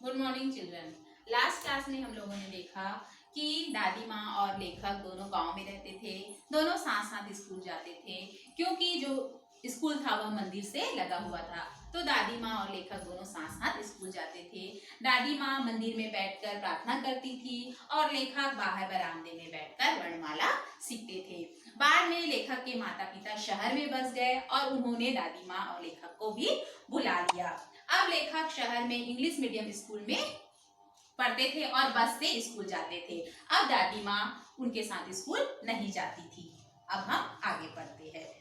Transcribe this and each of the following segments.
Good morning children. Last class में हम लोगों ने देखा कि दादी माँ और लेखक दोनों गांव में रहते थे। दोनों साथ साथ स्कूल जाते थे क्योंकि जो स्कूल था वह मंदिर से लगा हुआ था। तो दादी माँ और लेखक दोनों साथ साथ स्कूल जाते थे। दादी माँ मंदिर में बैठकर प्रार्थना करती थी और लेखक बाहर बरामदे में बैठकर वर्णमाला सीखते थे। बाद में लेखक के माता पिता शहर में बस गए और उन्होंने दादी माँ और लेखक को भी बुला लिया। अब लेखक शहर में इंग्लिश मीडियम स्कूल में पढ़ते थे और बस से स्कूल जाते थे। अब दादी माँ उनके साथ स्कूल नहीं जाती थी। अब हम आगे पढ़ते हैं।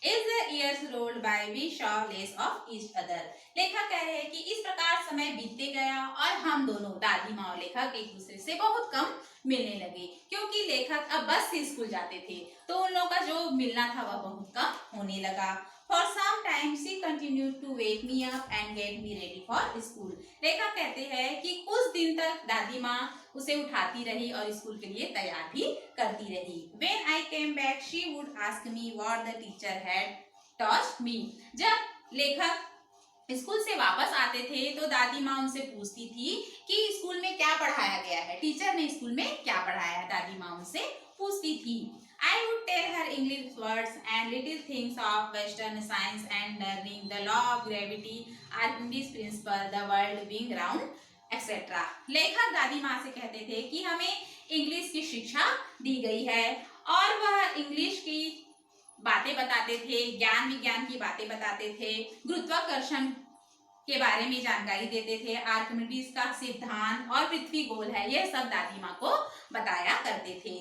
As the years rolled by, we saw less of each other. लेखक कह रहे हैं कि इस प्रकार समय बीतते गया और हम दोनों दादी माँ और लेखक एक दूसरे से बहुत कम मिलने लगे क्योंकि लेखक अब बस से स्कूल जाते थे तो उन लोगों का जो मिलना था वह बहुत कम होने लगा। For some time she continued to wake me up and get me ready for school. लेखक कहते हैं कि कुछ दिन तक दादी माँ उसे उठाती रही और स्कूल के लिए तैयार भी करती रही। When I came back, she would ask me what the teacher had taught me. जब लेखक स्कूल से वापस आते थे तो दादी माँ उनसे पूछती थी कि स्कूल में क्या पढ़ाया गया है, टीचर ने स्कूल में क्या पढ़ाया है। दादी माँ उनसे पूछती थी। I would tell her English words and little things of Western science and learning, the law of gravity, Archimedes principle, the world being round, etc. लेखक दादी माँ से कहते थे कि हमें इंग्लिश की शिक्षा दी गई है और वह इंग्लिश की बातें बताते थे, ज्ञान विज्ञान की बातें बताते थे, गुरुत्वाकर्षण के बारे में जानकारी देते थे, आर्किमिडीज का सिद्धांत और पृथ्वी गोल है, यह सब दादी माँ को बताया करते थे।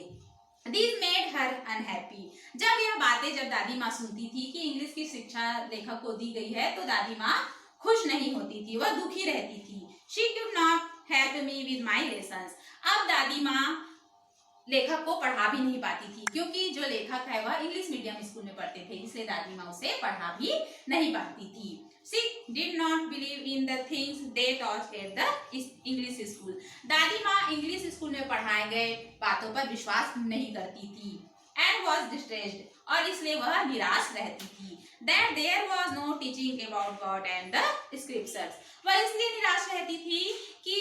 These made her unhappy. जब दादी माँ सुनती थी कि इंग्लिश की शिक्षा लेखक को दी गई है तो दादी माँ खुश नहीं होती थी, वह दुखी रहती थी। She could not help me with my lessons. अब दादी माँ लेखक को पढ़ा भी नहीं पाती थी क्योंकि जो लेखक है वह इंग्लिश मीडियम स्कूल में पढ़ते थे, इसलिए दादी माँ उसे पढ़ा भी नहीं पाती थी। She did not believe in the things they taught at the English school. दादी माँ इंग्लिश स्कूल में पढ़ाए गए बातों पर विश्वास नहीं करती थी and was distressed, और इसलिए वह निराश रहती थी। That there was no teaching about God and the scriptures. वह इसलिए निराश रहती थी कि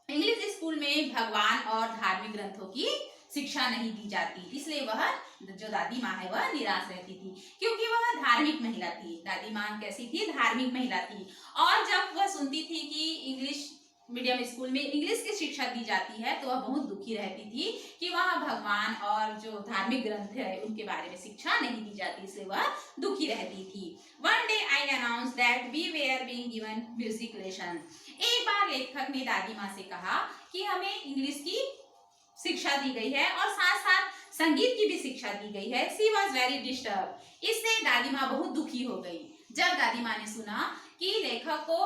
इंग्लिश स्कूल में भगवान और धार्मिक ग्रंथों की शिक्षा नहीं दी जाती, इसलिए वह जो दादी माँ है वह निराश रहती थी क्योंकि वह धार्मिक महिला थी। दादी माँ कैसी थी? धार्मिक महिला थी। और जब वह सुनती थी कि इंग्लिश मीडियम स्कूल में इंग्लिश की शिक्षा दी जाती है तो वह बहुत दुखी रहती थी कि वहाँ भगवान और जो धार्मिक ग्रंथ है उनके बारे में शिक्षा नहीं दी जाती, इसलिए वह दुखी रहती थी। One day I announced that we were being given music lessons. एक बार लेखक ने दादी माँ से कहा कि हमें इंग्लिश की शिक्षा दी गई है और साथ साथ संगीत की भी शिक्षा दी गई है। She was very disturbed. इससे दादी माँ बहुत दुखी हो गई। जब दादी माँ ने सुना कि लेखक को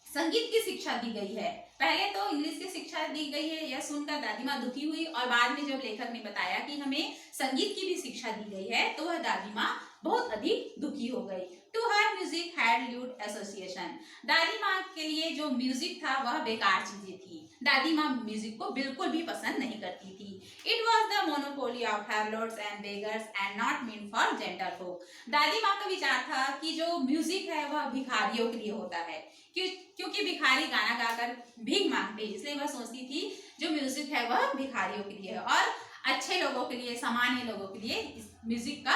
संगीत की शिक्षा दी गई है, पहले तो इंग्लिश की शिक्षा दी गई है, यह सुनकर दादी माँ दुखी हुई और बाद में जब लेखक ने बताया कि हमें संगीत की भी शिक्षा दी गई है तो वह दादी माँ बहुत अधिक दुखी हो गई। To her music had lewd association. दादी माँ के लिए जो म्यूजिक था वह बेकार चीजें थी, दादी माँ म्यूजिक को बिल्कुल भी पसंद नहीं करती थी। It was the monopoly of harlots and beggars and not meant for gentle folk. दादी माँ का विचार था कि जो म्यूजिक है वह भिखारियों के लिए होता है क्योंकि भिखारी गाना गाकर भीख मांगते, इसलिए वह सोचती थी जो म्यूजिक है वह भिखारियों के लिए है और अच्छे लोगों के लिए, सामान्य लोगों के लिए इस म्यूजिक का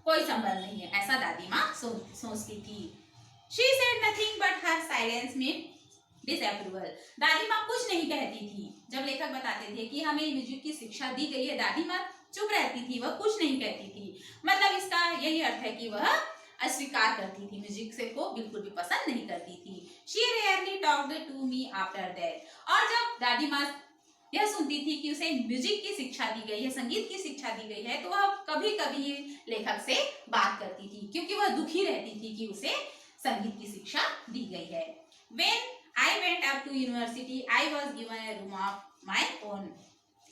कोई संबंध नहीं है, ऐसा दादी माँ सोचती थी। She said nothing but her silence meant disapproval. दादी माँ कुछ नहीं कहती थी। जब लेखक बताते थे कि हमें म्यूजिक की शिक्षा दी गई है, दादी माँ चुप रहती थी, वह कुछ नहीं कहती थी। मतलब इसका यही अर्थ है कि वह अस्वीकार करती थी, म्यूजिक से को बिल्कुल भी पसंद नहीं करती थी। She rarely talked to me after that. और जब दादी माँ यह सुनती थी कि उसे म्यूजिक की शिक्षा दी गई है, संगीत की शिक्षा दी गई है, तो वह कभी कभी लेखक से बात करती थी क्योंकि वह दुखी रहती थी कि उसे संगीत की शिक्षा दी गई है। When I went up to university, I was given a room of my own.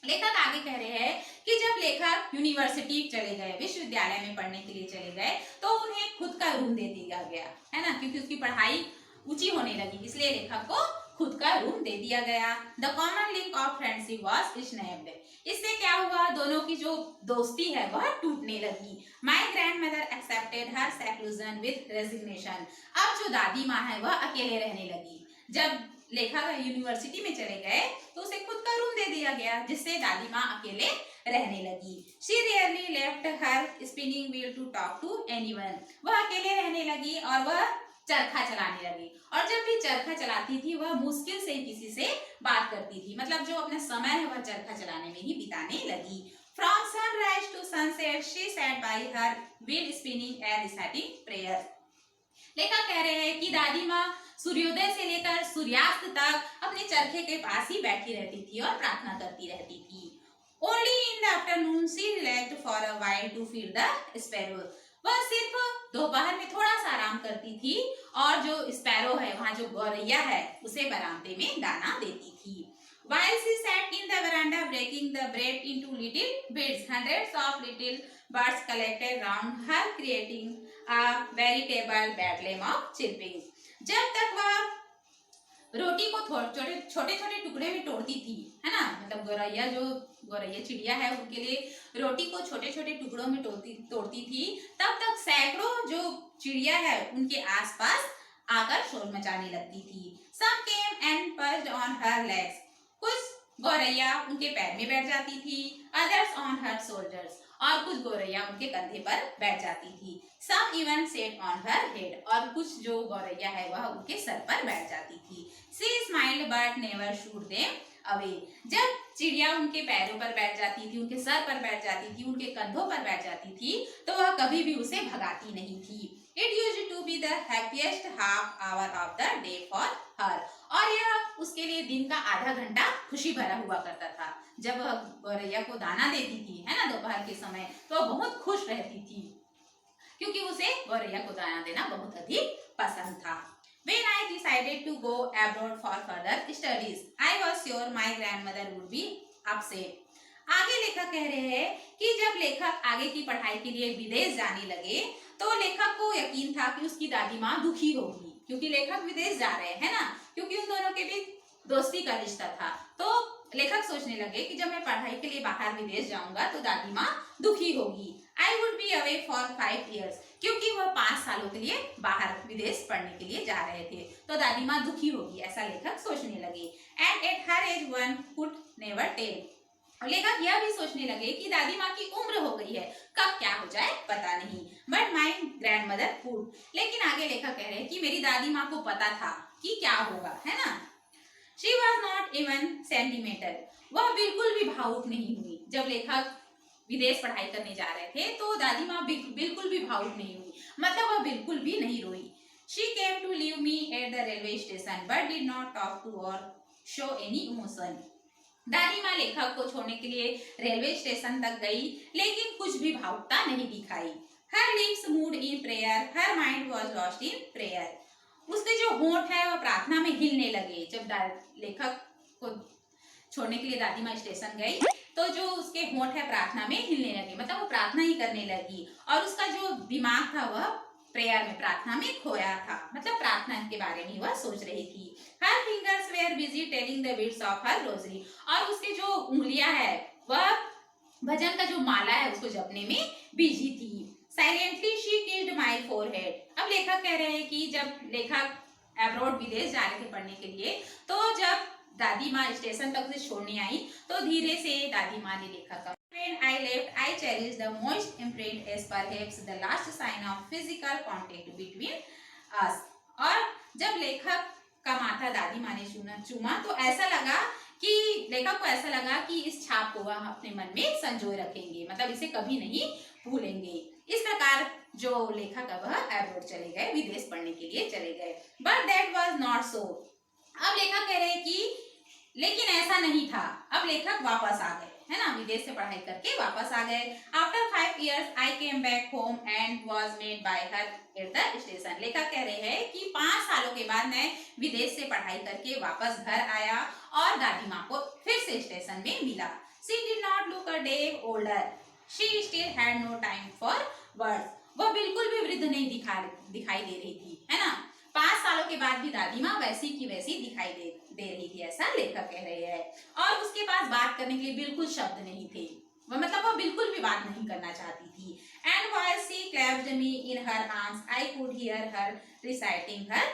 लेखक आगे कह रहे हैं कि जब लेखक यूनिवर्सिटी चले गए, विश्वविद्यालय में पढ़ने के लिए चले गए, तो उन्हें खुद का रूम दे दिया गया है ना, क्योंकि उसकी पढ़ाई ऊंची होने लगी, इसलिए लेखक को खुद का रूम दे दिया गया। The common link of friendship was snapped. इससे क्या हुआ? दोनों की जो दोस्ती है वह टूटने लगी। My grand mother accepted her seclusion with resignation. अब जो दादी माँ है वह अकेले रहने लगी। जब लेखा यूनिवर्सिटी में चले गए तो उसे खुद का रूम दे दिया गया, जिससे दादी माँ अकेले रहने लगी। She rarely left her spinning wheel to talk to anyone. वह अकेले रहने लगी और वह चरखा चलाने लगी, और जब भी चरखा चलाती थी वह मुश्किल से किसी से बात करती थी, मतलब जो अपना समय है वह चरखा चलाने में ही बिताने लगी। From sunrise to sunset, she sat by her wheel spinning and reciting prayers. लेखक कह रहे हैं कि दादी माँ सूर्योदय से लेकर सूर्यास्त तक अपने चरखे के पास ही बैठी रहती थी और प्रार्थना करती रहती थी। Only in the afternoon she relaxed for a while to feed the sparrows. वह सिर्फ दोपहर में थोड़ा सा आराम करती थी और जो स्पैरो है, वहाँ जो गौरैया है, उसे बरामदे में दाना देती थी। While she sat in the veranda breaking the bread into little bits, hundreds of little birds collected round her, creating a veritable bedlam of chirping. जब तक वह रोटी को छोटे छोटे टुकड़े में तोड़ती थी, है ना, मतलब गौरैया चिड़िया है, उनके लिए रोटी को छोटे छोटे टुकड़ों में तोड़ती थी, तब तक सैकड़ों जो चिड़िया है उनके आसपास आकर शोर मचाने लगती थी। Some came and perched on her legs. कुछ गौरैया उनके पैर में बैठ जाती थी, others on her shoulders, और कुछ गौरैया उनके कंधे पर बैठ जाती थी। Some even sat on her head, और कुछ जो गौरैया है वह उनके सर पर बैठ जाती थी। She smiled but never shooed them away. जब चिड़िया उनके पैरों पर बैठ जाती थी, उनके सर पर बैठ जाती थी, उनके कंधों पर बैठ जाती थी, तो वह कभी भी उसे भगाती नहीं थी। It used to be the happiest half hour of the day for her. और यह उसके लिए दिन का आधा घंटा खुशी भरा हुआ करता था। जब वह गौरैया को दाना देती थी, है ना, दोपहर के समय, तो वह बहुत खुश रहती थी, क्योंकि उसे गौरैया को दाना देना बहुत अधिक पसंद था। When I decided to go abroad for further studies, I was sure my grandmother would be upset. आगे लेखक कह रहे हैं कि जब लेखक आगे की पढ़ाई के लिए विदेश जाने लगे तो लेखक को यकीन था कि उसकी दादी माँ दुखी होगी, क्योंकि लेखक विदेश जा रहे हैं ना, क्योंकि उन दोनों के बीच दोस्ती का रिश्ता था। तो लेखक सोचने लगे कि जब मैं पढ़ाई के लिए बाहर विदेश जाऊंगा तो दादी माँ दुखी होगी। I would be away for 5 years, क्योंकि वह 5 सालों के लिए बाहर विदेश पढ़ने के लिए जा रहे थे, तो दादी माँ दुखी होगी, ऐसा लेखक सोचने लगे। And at her age one could never tell. और लेखक यह भी सोचने लगे कि दादी माँ की उम्र हो गई है, कब क्या हो जाए पता नहीं। But my grand mother could, लेकिन आगे लेखक कह रहे हैं कि मेरी दादी माँ को पता था कि क्या होगा, है ना। She was not even sentimental, वह बिल्कुल भी भावुक नहीं हुई। जब लेखक विदेश पढ़ाई करने जा रहे थे तो दादी माँ बिल्कुल भी भावुक नहीं हुई, मतलब वह बिल्कुल भी नहीं रोई। She came to leave me at the railway station but did not talk to or show any emotion. दादी माँ लेखक को छोड़ने के लिए रेलवे स्टेशन तक गई, लेकिन कुछ भी भावुकता नहीं दिखाई। हर lips moved in prayer, her mind was lost in prayer. उसके जो होंठ है वह प्रार्थना में हिलने लगे। जब लेखक को छोड़ने के लिए दादी माँ स्टेशन गई तो जो उसके होंठ है प्रार्थना में हिलने लगे, मतलब वो प्रार्थना ही करने लगी, और उसका जो दिमाग था वह प्रेयर में, प्रार्थना में खोया था, मतलब प्रार्थना के बारे में वह सोच रही थी। Her fingers were busy telling the beads of her rosary, और उसके जो उंगलियां है वह भजन का जो माला है उसको जपने में बिजी थी। Silently she kissed my forehead. अब लेखक कह रहे हैं कि जब लेखक अब्रॉड विदेश जा रहे थे पढ़ने के लिए, तो जब दादी माँ स्टेशन तक से छोड़ने आई तो धीरे से दादी माँ ने लेखक का When I left, I cherished the most imprint as perhaps the last sign of physical contact between us. और जब लेखक का माथा दादी माँ ने चूमा तो ऐसा लगा कि लेखक को ऐसा लगा कि इस छाप को वह अपने मन में संजोए रखेंगे, मतलब इसे कभी नहीं भूलेंगे। इस प्रकार जो लेखक है वह अब्रॉड चले गए, विदेश पढ़ने के लिए चले गए। But that was not so. अब लेखक कह रहे हैं कि लेकिन ऐसा नहीं था। अब लेखक वापस आ गए, है ना, विदेश से पढ़ाई करके वापस आ गए। After 5 years I came back home and was met by her at the station. लेखक कह रहे हैं कि 5 सालों के बाद मैं विदेश से पढ़ाई करके वापस घर आया और दादी माँ को फिर से स्टेशन में मिला। She did not look a day older, she still had no time for words. वह बिल्कुल भी वृद्ध नहीं दिखाई दे रही थी, है ना। 5 सालों के बाद भी दादी माँ वैसी की वैसी दिखाई दे रही थी, ऐसा लेखक कह रहे हैं। और उसके पास बात करने के लिए बिल्कुल शब्द नहीं थे, वह बिल्कुल भी बात नहीं करना चाहती थी। And while she clasped me in her arms, I could hear her reciting her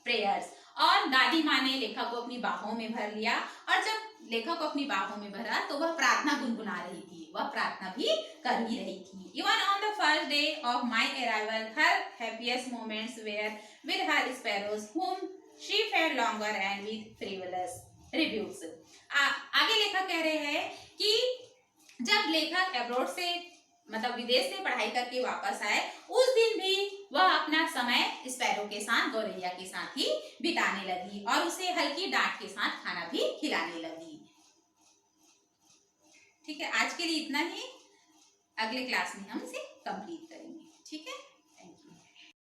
prayers. और दादी माँ ने लेखा को अपनी बाहों में भर लिया, और जब लेखा को अपनी बाहों में भरा तो वह प्रार्थना गुनगुना रही थी, वह प्रार्थना भी कर ही रही थी। Even on the first day of my arrival her happiest moments were with her sparrows whom she fed longer and with frivolous rebukes। आगे लेखक कह रहे हैं कि जब लेखक अब्रॉड से मतलब विदेश से पढ़ाई करके वापस आए, उस दिन भी वह अपना समय स्पैरो के साथ, गौरैया के साथ ही बिताने लगी और उसे हल्की डांट के साथ खाना भी खिलाने लगी। ठीक है, आज के लिए इतना ही, अगले क्लास में हम इसे कंप्लीट करेंगे। ठीक है।